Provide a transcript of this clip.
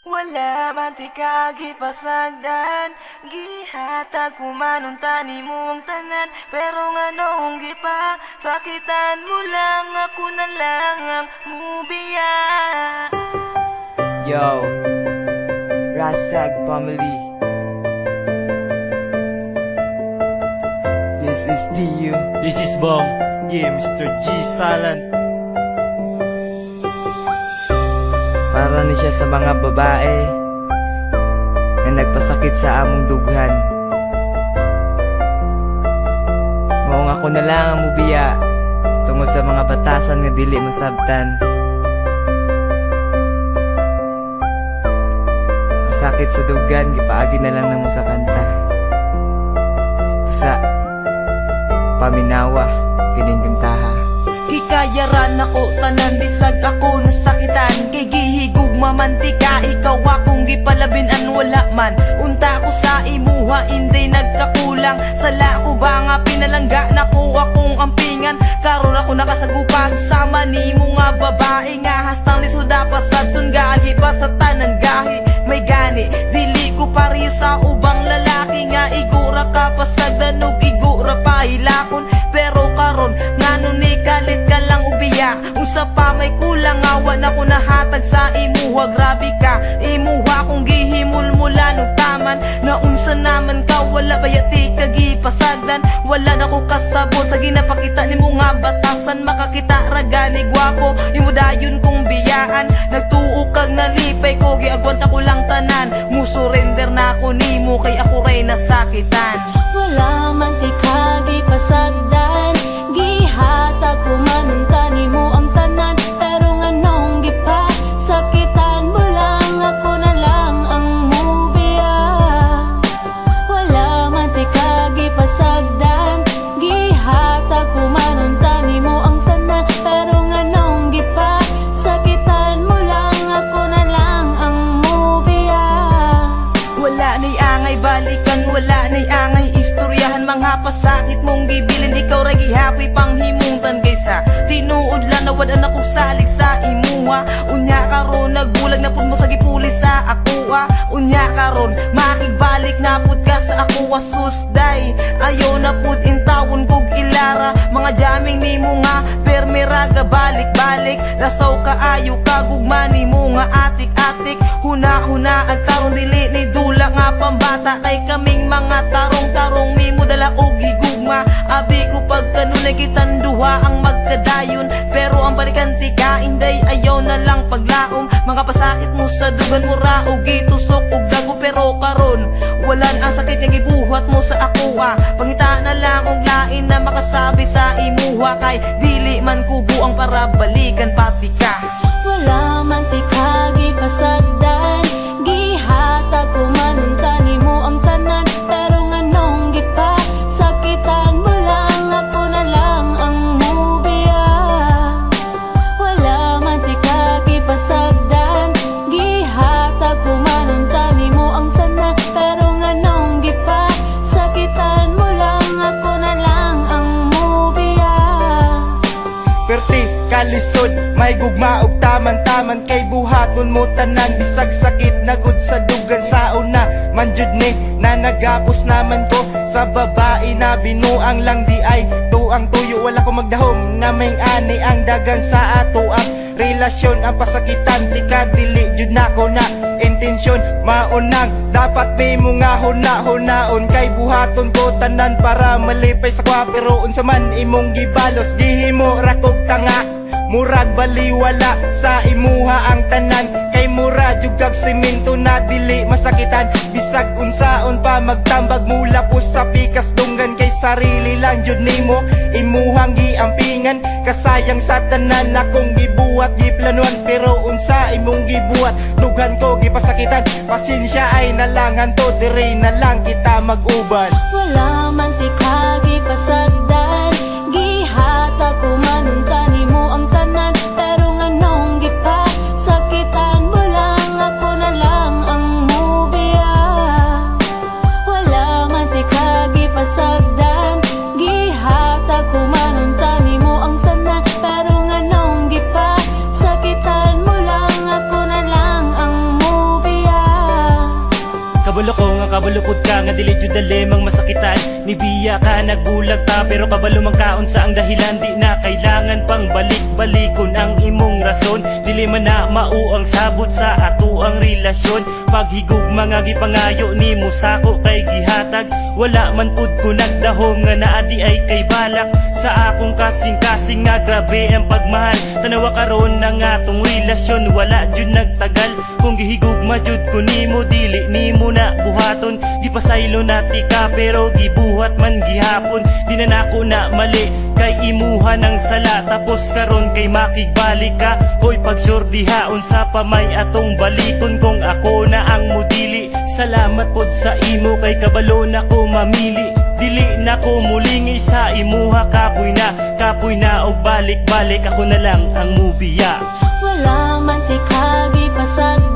Wala man ti kagipasagdan, gihatag kumanunta ni mo ang tanan. Pero nga noong gipa, sakitan mo lang, ako na lang ang mubiya. Yo, Rasag family, this is Dio, This is Bong. Yeah, Mr. G Silent. para ni siya sa mga babae na nagpasakit sa among dughan. Maong ako na lang ang mubiya tungod sa mga batasan nga dili masabtan. Kasakit sa dughan, gipaagi na lang namo sa kanta. Pusa, paminawa, kininggantaha. Hikayaran ako, tanan bisag ako nasakitan. Kay gihigug mamantika, ikaw akong gipalabinan. Wala man, unta ko sa imuha, hindi nagkakulang. Sala ko ba nga pinalangga na ko akong ampingan. Karon ako nakasagupag sama ni mo nga babae. Nga hastang lisuda pa sa tungahi pa sa tanan gahi. May gani, dili ko pari sa ubang lalaki. Nga igura ka pa sa danog, igura pa hilakon. Pero karon, ngano ni kalit ka lang ubiya. Unsa pa may kulang, awa na ko nahatag sa imuha. Grabe ka, imuha kong gihimul mula nung taman. Na unsa naman ka, wala bayati kagipasagdan. Wala na ko kasabot sa ginapakita ni mo nga batasan. Makakita ragani gwapo, imudayon kong biyaan. Nagtuo kag nalipay ko, giagwanta ko lang tanan. Musurrender na ako nimo, kay ako ray nasakitan. Wala man ti kagipasagdan, gihatag kumanunta ni mo ang tanan. Pero nga nung gipa, sakitan mo lang, ako na lang ang mubiya. Wala man ti kagipasagdan, gihatag kumanunta ni mo ang tanan. Pero nga nung gipa, sakitan mo lang, ako na lang ang mubiya. Wala na'y angay balikan, wala na'y angay istoryahan. Mga pasakit mong gibilin, ikaw ra gihapoy panghimuntan. Kaysa tinuod lang na wala na kong salig sa imuha. Unya karon nagbulag na pud mo sa gipuli sa akuha. Unya karon makigbalik na pud ka sa akuha. Susday ayaw na pud intawon kog ilara. Mga jaming nimo nga permiraga balik-balik. Lasaw ka ayo ka gugma nimo nga atik-atik. Huna-huna ang tarong dili ni dula nga pambata. Kay kaming mga tarong-tarong mimo dala og higugma. Abi ko pagkanunay kitanduha ang magkadayon. Pero ang balikan tika inday ayaw na lang paglaom. Mga pasakit mo sa dugan mo ra og gitusok og dago. Pero karon walan ang sakit nga gibuhat mo sa akuha. Pangita na lang og lain na makasabi sa imuha. Kay dili man kubo ang para balikan pati ka. Wala man ti kagipasagdan, gihatag kumanunta ni mo ang tanan. Pero nga nung gipa, sakitan mo lang, ako na lang ang mubiya. Wala man ti kagipasagdan, gihatag kumanunta ni mo ang tanan. Pero nga nung gipa, sakitan mo lang, ako na lang ang mubiya. Perti kalisod, may gugma og taman-taman. Kay buhaton mo tanan, bisag sakit na gud sa dugan sa una. Manjud ni na nagapos naman ko sa babae na binuang lang di ay tuang tuyo. Wala ko magdahom na may ani ang dagan sa ato ang relasyon. Ang pasakitan di ka dili jud nako na intensyon. Maunang dapat di mo nga huna-hunaon. Kay buhaton ko tanan para malipay sa kwa. Pero unsa man imong gibalos, gihimo ra kog tanga. Murag baliwala sa imuha ang tanan. Kay mura jugag semento na dili masakitan. Bisag unsaon pa magtambag mula po sa pikas dunggan. Kay sarili lang jud nimo imuhang giampingan. Kasayang sa tanan akong gibuhat giplanuan. Pero unsa imong gibuhat, dughan ko gipasakitan. Pasensya ay nalangan to, diri na lang kita mag-uban. Wala man ti kagipasagdan, gihatag kumanunta ni mo ang tanan. Pero nga nung gipa, sakitan mo lang, ako na lang ang mubiya. Wala man ti kagipasagdan, gihatag kumanunta ni mo ang tanan. Pero nga nung gipa, sakitan mo lang, ako na lang ang mubiya. kabalo ko nga kabalukod ka nga dili jud dalemang masakitan. Ni biya ka nagbulag ta pero kabalo man kaon sa ang dahilan. Di na kailangan pang balik-balikon ang imong rason. Dili man na mao ang sabot sa ato ang relasyon. Paghigog mga gipangayo nimo sako kay gihatag. Wala man pud ko nagdahom nga naa di ay kay balak. Sa akong kasing-kasing nga grabe ang pagmahal. Tanawa karon na nga tong relasyon wala jud nagtagal. Kung gihigugma jud ko nimo dili nimo na buhaton. Gipasaylo na tika pero gibuhat man gihapon. Di na nako na mali kay imuha ng sala. Tapos karon kay makigbalik ka. Hoy pagsurdihaon sa pamay atong baliton. Kung ako na ang mudili salamat pod sa imo kay kabalo na ko mamili. Dili na ko mulingi sa imuha kapoy na og balik-balik ako na lang ang mubiya. Wala man tikagi pasag